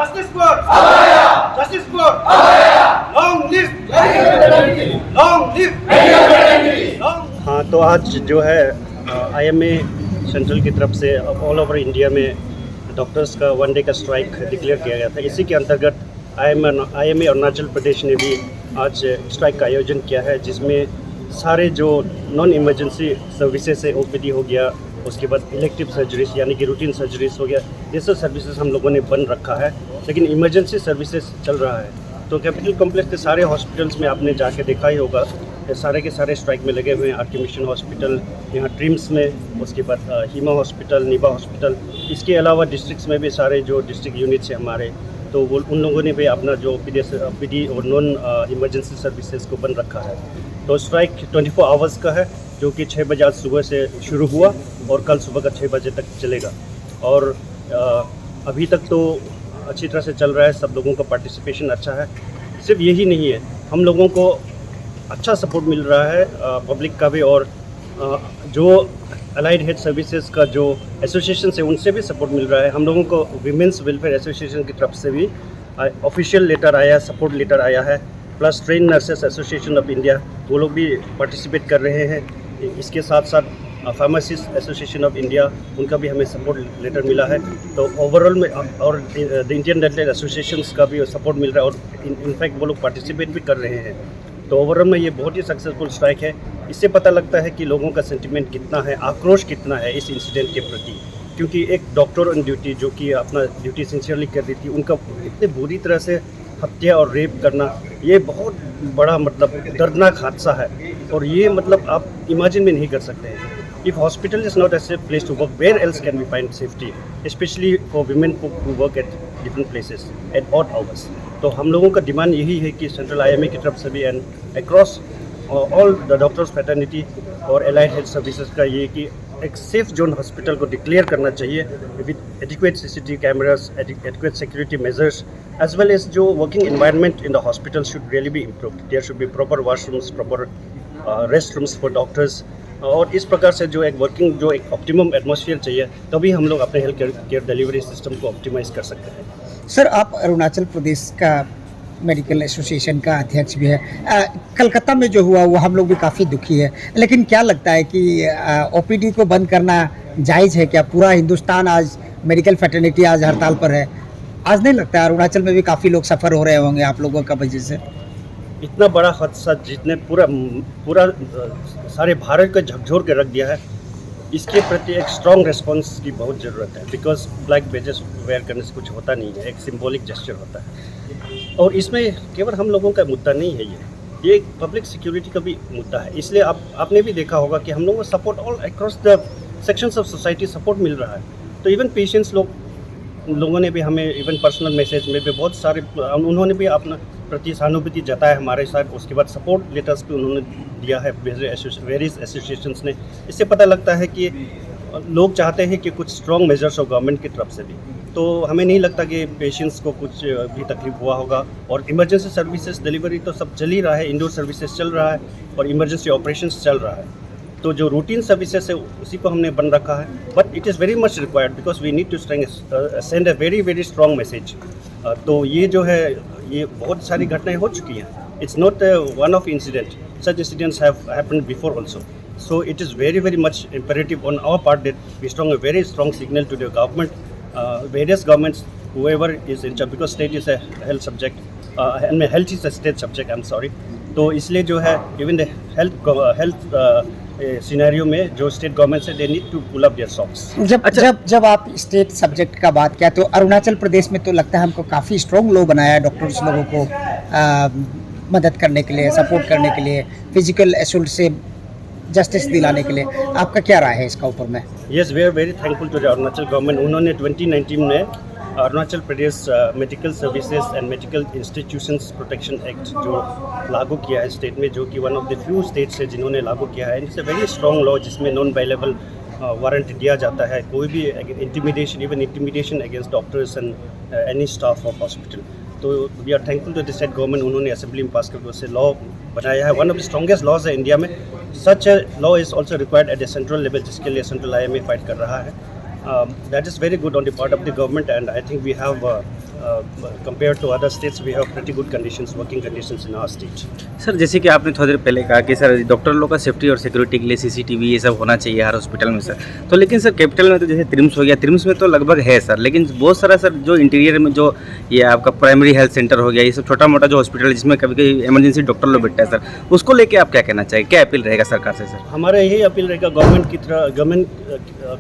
Justice for Abhaya! Justice for Abhaya! Long live! Long live! Long हाँ, तो आज जो है IMA सेंट्रल की तरफ से ऑल ओवर इंडिया में डॉक्टर्स का 1 डे का स्ट्राइक डिक्लेयर किया गया था। इसी के अंतर्गत IMA अरुणाचल प्रदेश ने भी आज स्ट्राइक का आयोजन किया है, जिसमें सारे जो नॉन इमरजेंसी सर्विसेज है, OPD हो गया, उसके बाद इलेक्टिव सर्जरीज यानी कि रूटीन सर्जरीज हो गया, ये सब सर्विसेज हम लोगों ने बंद रखा है, लेकिन इमरजेंसी सर्विसेज चल रहा है। तो कैपिटल कॉम्प्लेक्स के सारे हॉस्पिटल्स में आपने जाके देखा ही होगा, सारे के सारे स्ट्राइक में लगे हुए हैं। आर के मिशन हॉस्पिटल, यहाँ ट्रिम्स में, उसके बाद हीमा हॉस्पिटल, निबा हॉस्पिटल, इसके अलावा डिस्ट्रिक्ट्स में भी सारे जो डिस्ट्रिक्ट यूनिट्स हैं हमारे, तो वो उन लोगों ने भी अपना जो OPD और नॉन इमरजेंसी सर्विसेज को बंद रखा है। तो स्ट्राइक 24 आवर्स का है, जो कि 6 बजे आज सुबह से शुरू हुआ और कल सुबह का 6 बजे तक चलेगा। और अभी तक तो अच्छी तरह से चल रहा है, सब लोगों का पार्टिसिपेशन अच्छा है। सिर्फ यही नहीं है, हम लोगों को अच्छा सपोर्ट मिल रहा है पब्लिक का भी, और जो अलाइड हेल्थ सर्विसेज का जो एसोसिएशन है उनसे भी सपोर्ट मिल रहा है। हम लोगों को विमेंस वेलफेयर एसोसिएशन की तरफ से भी ऑफिशियल लेटर आया, सपोर्ट लेटर आया है, plus train nurses association of India वो लोग भी पार्टिसिपेट कर रहे हैं। इसके साथ साथ फार्मासिस्ट एसोसिएशन ऑफ इंडिया, उनका भी हमें सपोर्ट लेटर मिला है। तो ओवरऑल में और द इंडियन डेंटल एसोसिएशंस का भी सपोर्ट मिल रहा है, और इनफैक्ट वो लोग पार्टिसिपेट भी कर रहे हैं। तो ओवरऑल में ये बहुत ही सक्सेसफुल स्ट्राइक है। इससे पता लगता है कि लोगों का सेंटिमेंट कितना है, आक्रोश कितना है इस इंसिडेंट के प्रति, क्योंकि एक डॉक्टर ऑन ड्यूटी जो कि अपना ड्यूटी सिंसियरली कर रही थी, उनका इतने बुरी तरह से हत्या और रेप करना, ये बहुत बड़ा मतलब दर्दनाक हादसा है। और ये मतलब आप इमेजिन भी नहीं कर सकते हैं। If hospital is not a safe place to work, where else can we find safety, specially for women who work at different places at odd hours. तो हम लोगों का डिमांड यही है कि सेंट्रल IMA की तरफ से भी and across all the doctors fraternity और एलाइड हेल्थ सर्विसेज का ये कि एक सेफ जोन हॉस्पिटल को डिक्लेयर करना चाहिए with adequate CCTV cameras, adequate security measures, as well as जो working environment in the hospital should really be improved. There should be proper washrooms, proper restrooms for doctors, और इस प्रकार से जो एक वर्किंग जो एक ऑप्टिमम एटमॉस्फेयर चाहिए, तभी हम लोग अपने हेल्थ केयर डिलीवरी सिस्टम को ऑप्टिमाइज़ कर सकते हैं। सर, आप अरुणाचल प्रदेश का मेडिकल एसोसिएशन का अध्यक्ष भी है। कलकत्ता में जो हुआ वो हम लोग भी काफ़ी दुखी है, लेकिन क्या लगता है कि OPD को बंद करना जायज़ है क्या? पूरा हिंदुस्तान आज मेडिकल फ्रेटर्निटी आज हड़ताल पर है। आज नहीं लगता है अरुणाचल में भी काफ़ी लोग सफ़र हो रहे होंगे आप लोगों का वजह से? इतना बड़ा हादसा जितने पूरा सारे भारत को झकझोर के रख दिया है, इसके प्रति एक स्ट्रॉन्ग रिस्पॉन्स की बहुत ज़रूरत है। बिकॉज ब्लैक बेजेस वेयर करने से कुछ होता नहीं है, एक सिंबॉलिक जेस्चर होता है। और इसमें केवल हम लोगों का मुद्दा नहीं है, ये एक पब्लिक सिक्योरिटी का भी मुद्दा है। इसलिए आपने भी देखा होगा कि हम लोगों को support all across the sections of society support मिल रहा है। तो इवन पेशेंट्स लोगों ने भी हमें इवन पर्सनल मैसेज में भी बहुत सारे उन्होंने भी अपना प्रति सहानुभूति जताया हमारे साथ। उसके बाद सपोर्ट लेटर्स भी उन्होंने दिया है वेरियस एसोसिएशंस ने। इससे पता लगता है कि लोग चाहते हैं कि कुछ स्ट्रॉन्ग मेजर्स हो गवर्नमेंट की तरफ से भी। तो हमें नहीं लगता कि पेशेंट्स को कुछ भी तकलीफ हुआ होगा। और इमरजेंसी सर्विसेज डिलीवरी तो सब चल ही रहा है, इंडोर सर्विसेज चल रहा है और इमरजेंसी ऑपरेशंस चल रहा है। तो जो रूटीन सर्विसेज है उसी को हमने बंद रखा है, but it is very much required because we need to send a very strong message. तो ये जो है, ये बहुत सारी घटनाएं हो चुकी हैं। It's not one of incident, such incidents have happened before also. So it is very much imperative on our part that we send a very strong signal to the government, various governments, whoever is in charge, because state is a health subject, and health is a state subject. I'm sorry. तो इसलिए जो है even the health scenario में जो state government से they need to pull up their socks. जब आप state subject का बात किया तो अरुणाचल प्रदेश में तो लगता है हमको काफ़ी स्ट्रॉन्ग लॉ बनाया है डॉक्टर्स लोगों को मदद करने के लिए, सपोर्ट करने के लिए, फिजिकल असॉल्ट से जस्टिस दिलाने के लिए। आपका क्या राय है इसका ऊपर में? Yes, we are very thankful to the Arunachal government. उन्होंने 2019 में Arunachal Pradesh medical services and medical institutions protection act जो लागू किया है स्टेट में, जो कि one of the few states है जिन्होंने लागू किया है। It's a very strong law जिसमें नॉन बाइलेबल वारंट दिया जाता है। कोई भी intimidation against doctors and any staff of hospital. तो we are thankful to the state government, उन्होंने असेंबली में पास करके उससे लॉ बनाया है। One of the strongest laws है इंडिया में। Such law is also required at the central level, जिसके लिए सेंट्रल IMA फाइट कर रहा है। That is very good on the part of the government, and I think we have compared to other states, we have pretty good conditions, working conditions in our state. Sir जैसे कि आपने थोड़ी देर पहले कहा कि सर डॉक्टर लोग का safety और सिक्योरिटी के लिए सीसीटीवी ये सब होना चाहिए हर हॉस्पिटल में सर, तो लेकिन सर कैपिटल में तो जैसे ट्रिम्स हो गया, ट्रिम्स में तो लगभग है सर, लेकिन बहुत सारा सर जो इंटीरियर में जो ये आपका प्राइमरी हेल्थ सेंटर हो गया, ये सब छोटा मोटा जो हॉस्पिटल जिसमें कभी कभी इमरजेंसी डॉक्टर लोग बैठता है सर, उसको लेके आप क्या कहना चाहिए, क्या अपील रहेगा सरकार से सर? हमारा यही अपील रहेगा गवर्नमेंट की तरह, गवर्नमेंट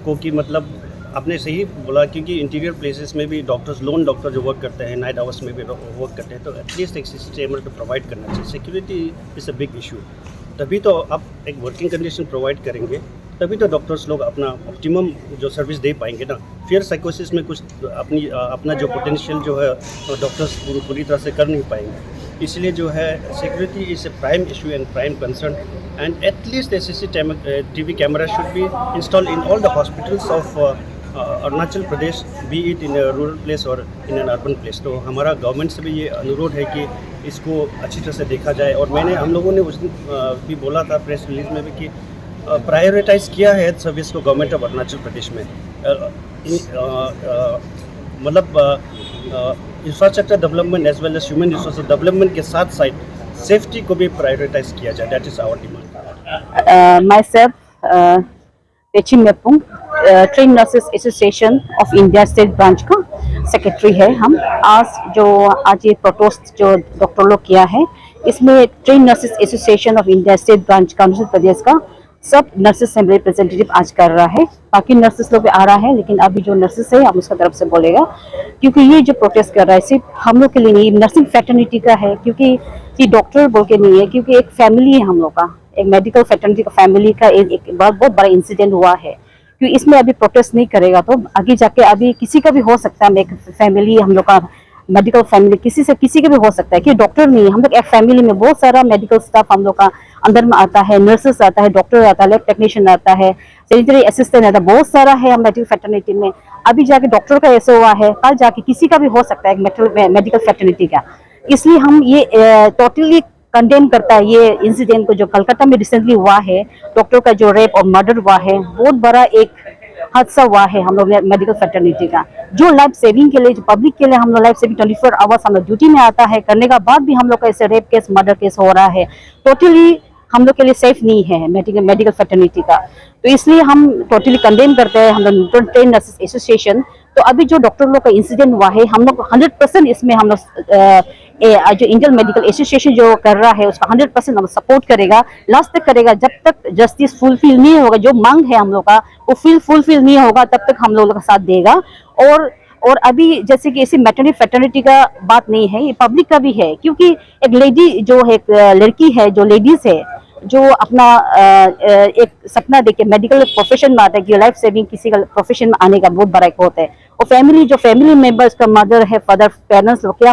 को कि मतलब आपने सही बोला, क्योंकि इंटीरियर प्लेसेस में भी डॉक्टर्स, लोन डॉक्टर जो वर्क करते हैं, नाइट आवर्स में भी वर्क करते हैं, तो एटलीस्ट एक सिस्टम तो प्रोवाइड करना चाहिए। Security is a big issue. तभी तो आप एक वर्किंग कंडीशन प्रोवाइड करेंगे, तभी तो डॉक्टर्स लोग अपना ऑप्टिमम जो सर्विस दे पाएंगे ना। फियर साइकोसिस में कुछ अपना जो पोटेंशियल जो है डॉक्टर्स पूरी तरह से कर नहीं पाएंगे। इसलिए जो है security is a prime issue and prime concern, and at least A CCTV camera should be installed in all the hospitals of Arunachal Pradesh, B it in rural place और इन एन अर्बन प्लेस। तो हमारा government से भी ये अनुरोध है कि इसको अच्छी तरह से देखा जाए। और हम लोगों ने उस दिन भी बोला था प्रेस रिलीज में भी कि प्रायोरिटाइज किया है हेल्थ सर्विस को गवर्नमेंट ऑफ अरुणाचल प्रदेश में, मतलब infrastructure development as well as human resource development के साथ साथ सेफ्टी को भी प्रायोरिटाइज किया जाए। That is our demand. myself Techi Mepung, train nurses association of India state branch का सेक्रेटरी है हम। आज ये प्रोटेस्ट जो डॉक्टर लोग किया है, इसमें train nurses association of India state branch का अरुणाचल प्रदेश का सब नर्सेस से रिप्रेजेंटेटिव आज कर रहा है। बाकी नर्सेस लोग भी आ रहा है, लेकिन अभी जो नर्सेस है हम उसका तरफ से बोलेगा, क्योंकि ये जो प्रोटेस्ट कर रहा है सिर्फ हम लोग के लिए नहीं, नर्सिंग फैटर्निटी का है। क्योंकि ये डॉक्टर बोल के नहीं है, क्योंकि एक फैमिली है हम लोग का, एक मेडिकल फैटर्निटी का फैमिली का एक बहुत बड़ा इंसिडेंट हुआ है। क्योंकि इसमें अभी प्रोटेस्ट नहीं करेगा तो आगे जाके अभी किसी का भी हो सकता है, एक फैमिली हम लोग का मेडिकल फैमिली किसी का भी हो सकता है कि डॉक्टर नहीं है। हम लोग एक फैमिली में बहुत सारा मेडिकल स्टाफ हम लोग का अंदर में आता है, नर्सेस आता है, डॉक्टर आता है, लैब टेक्नीशियन आता है, सैनिटरी असिस्टेंट आता है, बहुत सारा है हम मेडिकल फैटर्निटी में। अभी जाके डॉक्टर का ऐसा हुआ है, कल जाके किसी का भी हो सकता है मेडिकल फैटर्निटी का। इसलिए हम ये टोटली कंडेम करता है ये इंसिडेंट को जो कलकत्ता में रिसेंटली हुआ है, डॉक्टर का जो रेप और मर्डर हुआ है, बहुत बड़ा एक हादसा हुआ है हम लोग मेडिकल फैटर्निटी का। जो लाइफ सेविंग के लिए, जो पब्लिक के लिए हम लोग लाइफ सेविंग 24 आवर्स हम लोग ड्यूटी में आता है, करने का बाद भी हम लोग का ऐसे रेप केस, मर्डर केस हो रहा है, टोटली हम लोग के लिए सेफ नहीं है मेडिकल फैटर्निटी का। तो इसलिए हम टोटली कंडेम करते हैं हम लोग ट्रेन नर्सेस एसोसिएशन। तो अभी जो डॉक्टर लोग का इंसिडेंट हुआ है, हम लोग 100% इसमें हम लोग जो इंडियन मेडिकल एसोसिएशन जो कर रहा है उसका 100% हम सपोर्ट करेगा, लास्ट तक करेगा। जब तक जस्टिस फुलफिल नहीं होगा, जो मांग है हम लोग का वो फुलफिल नहीं होगा, तब तक हम लोग का साथ देगा। और अभी जैसे कि ऐसी मैटरनिटी फैटर्निटी का बात नहीं है, ये पब्लिक का भी है। क्योंकि एक लेडी जो है, एक लड़की है, जो लेडीज है, जो अपना एक सपना देके मेडिकल प्रोफेशन में आता है कि लाइफ सेविंग किसी का प्रोफेशन में आने का बहुत बड़ा एक होता है। और फैमिली मेंबर्स का मदर है, फादर, पेरेंट्स लोग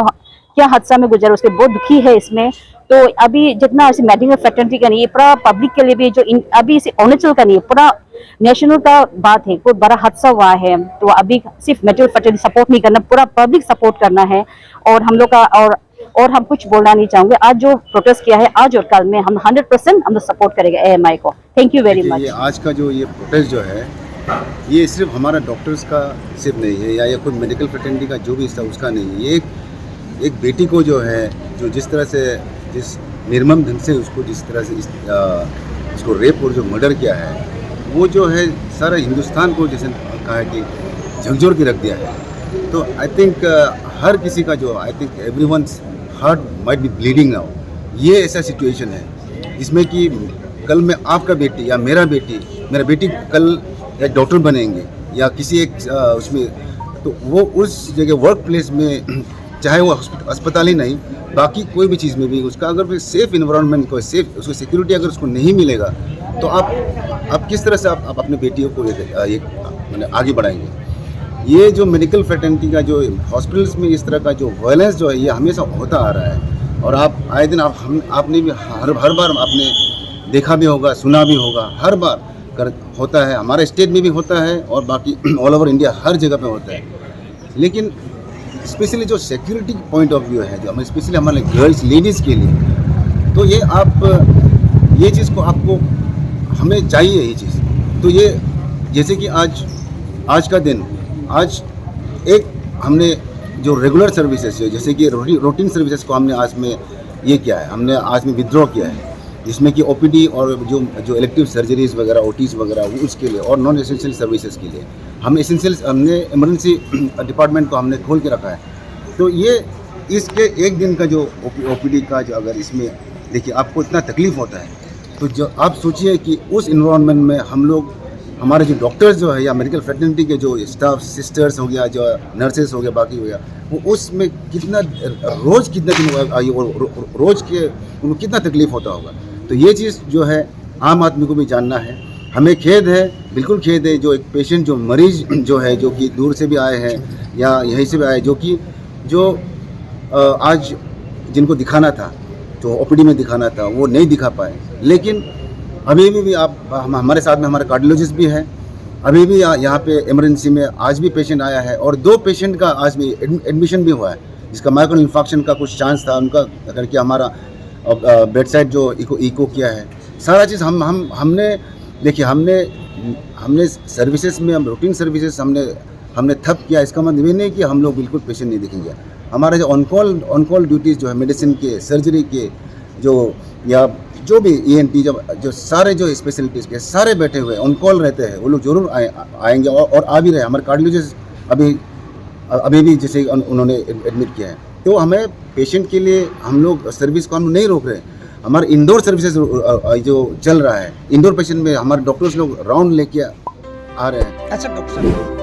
क्या हादसा में गुजरा, उसके बहुत दुखी है इसमें। तो अभी जितना ऐसे मेडिकल फैटर्निटी का नहीं है, पूरा पब्लिक के लिए भी जो अभी इसे अरुणाचल का नहीं है, पूरा नेशनल का बात है, कोई बड़ा हादसा हुआ है। तो अभी सिर्फ मेडिकल फैटर्निटी सपोर्ट नहीं करना, पूरा पब्लिक सपोर्ट करना है। और हम लोग का और हम कुछ बोलना नहीं चाहूंगे। आज जो प्रोटेस्ट किया है, आज और कल में हम 100% हम लोग सपोर्ट करेंगे AMI को। Thank you very much. आज का जो ये प्रोटेस्ट जो है, ये सिर्फ हमारा डॉक्टर्स का सिर्फ नहीं है, या ये कोई मेडिकल फ्रेटर्निटी का जो भी हिस्सा उसका नहीं है। ये एक बेटी को जो है, जो जिस तरह से, जिस निर्मम ढंग से उसको जिस तरह से उसको रेप और जो मर्डर किया है, वो जो है सारा हिंदुस्तान को जैसे कहा है कि झकझोर के रख दिया है। तो आई थिंक हर किसी का जो, I think everyone's heart might be bleeding now. ये ऐसा सिचुएशन है जिसमें कि कल में आपका बेटी या मेरा बेटी कल एक डॉक्टर बनेंगे या किसी एक उसमें, तो वो उस जगह वर्क प्लेस में, चाहे वो अस्पताल ही नहीं, बाकी कोई भी चीज़ में भी उसका अगर सेफ इन्वायरमेंट को, सेफ उसको सिक्योरिटी अगर उसको नहीं मिलेगा, तो आप किस तरह से आप अपने बेटियों को मतलब आगे बढ़ाएंगे। ये जो मेडिकल फ्रेटर्निटी का जो हॉस्पिटल्स में इस तरह का जो वायलेंस जो है, ये हमेशा होता आ रहा है। और आप आए दिन आपने भी हर बार आपने देखा भी होगा, सुना भी होगा, हर बार होता है। हमारे स्टेट में भी होता है और बाकी ऑल ओवर इंडिया हर जगह पे होता है। लेकिन स्पेशली जो सिक्योरिटी पॉइंट ऑफ व्यू है, जो हमें स्पेशली हमारे गर्ल्स, लेडीज़ के लिए, तो ये चीज़ को आपको हमें चाहिए ये चीज़। तो ये जैसे कि आज का दिन, आज एक हमने जो रेगुलर सर्विसेज है, जैसे कि रूटीन सर्विसेज को हमने आज में ये किया है, हमने आज में विथड्रॉ किया है, जिसमें कि ओपीडी और जो इलेक्टिव सर्जरीज वगैरह, ओटीज वगैरह, वो उसके लिए, और नॉन एसेंशियल सर्विसेज के लिए हमने इमरजेंसी डिपार्टमेंट को हमने खोल के रखा है। तो ये इसके एक दिन का जो ओपीडी का जो, अगर इसमें देखिए आपको इतना तकलीफ होता है, तो जो आप सोचिए कि उस इन्वायरमेंट में हम लोग, हमारे जो डॉक्टर्स जो है या मेडिकल फ्रेटर्निटी के जो स्टाफ, सिस्टर्स हो गया, जो नर्सेस हो गया, बाकी हो गया, वो उसमें कितना रोज़ कितना दिन रोज़ के उनको कितना तकलीफ होता होगा। तो ये चीज़ जो है आम आदमी को भी जानना है। हमें खेद है, बिल्कुल खेद है, जो एक पेशेंट, जो मरीज़ जो है, जो कि दूर से भी आए हैं या यहीं से भी आए, जो आज जिनको दिखाना था, जो ओपीडी में दिखाना था, वो नहीं दिखा पाए। लेकिन अभी भी आप हमारे साथ में हमारे कार्डियोलॉजिस्ट भी हैं, अभी भी यहाँ पे इमरजेंसी में आज भी पेशेंट आया है, और 2 पेशेंट का आज भी एडमिशन भी हुआ है, जिसका माइक्रो इन्फेक्शन का कुछ चांस था उनका, करके हमारा बेड साइड जो इको किया है, सारा चीज़ हमने देखिए, हमने सर्विसेज में, हम रूटीन सर्विसेज हमने ठप किया। इसका मतलब ये नहीं कि हम लोग बिल्कुल पेशेंट नहीं देखेंगे। हमारे जो ऑन कॉल ड्यूटीज़ जो है, मेडिसिन के, सर्जरी के, या जो भी ENT, जो सारे जो स्पेशलिटीज़ के सारे बैठे हुए ऑन कॉल रहते हैं, वो लोग जरूर आएंगे और आ भी रहे। हमारे कार्डियोलॉजिस्ट अभी भी जैसे उन्होंने एडमिट किया है। तो हमें पेशेंट के लिए हम लोग सर्विस को हम नहीं रोक रहे। हमारे इंडोर सर्विसेज जो चल रहा है, इंडोर पेशेंट में हमारे डॉक्टर्स लोग राउंड लेके आ रहे हैं। अच्छा डॉक्टर साहब,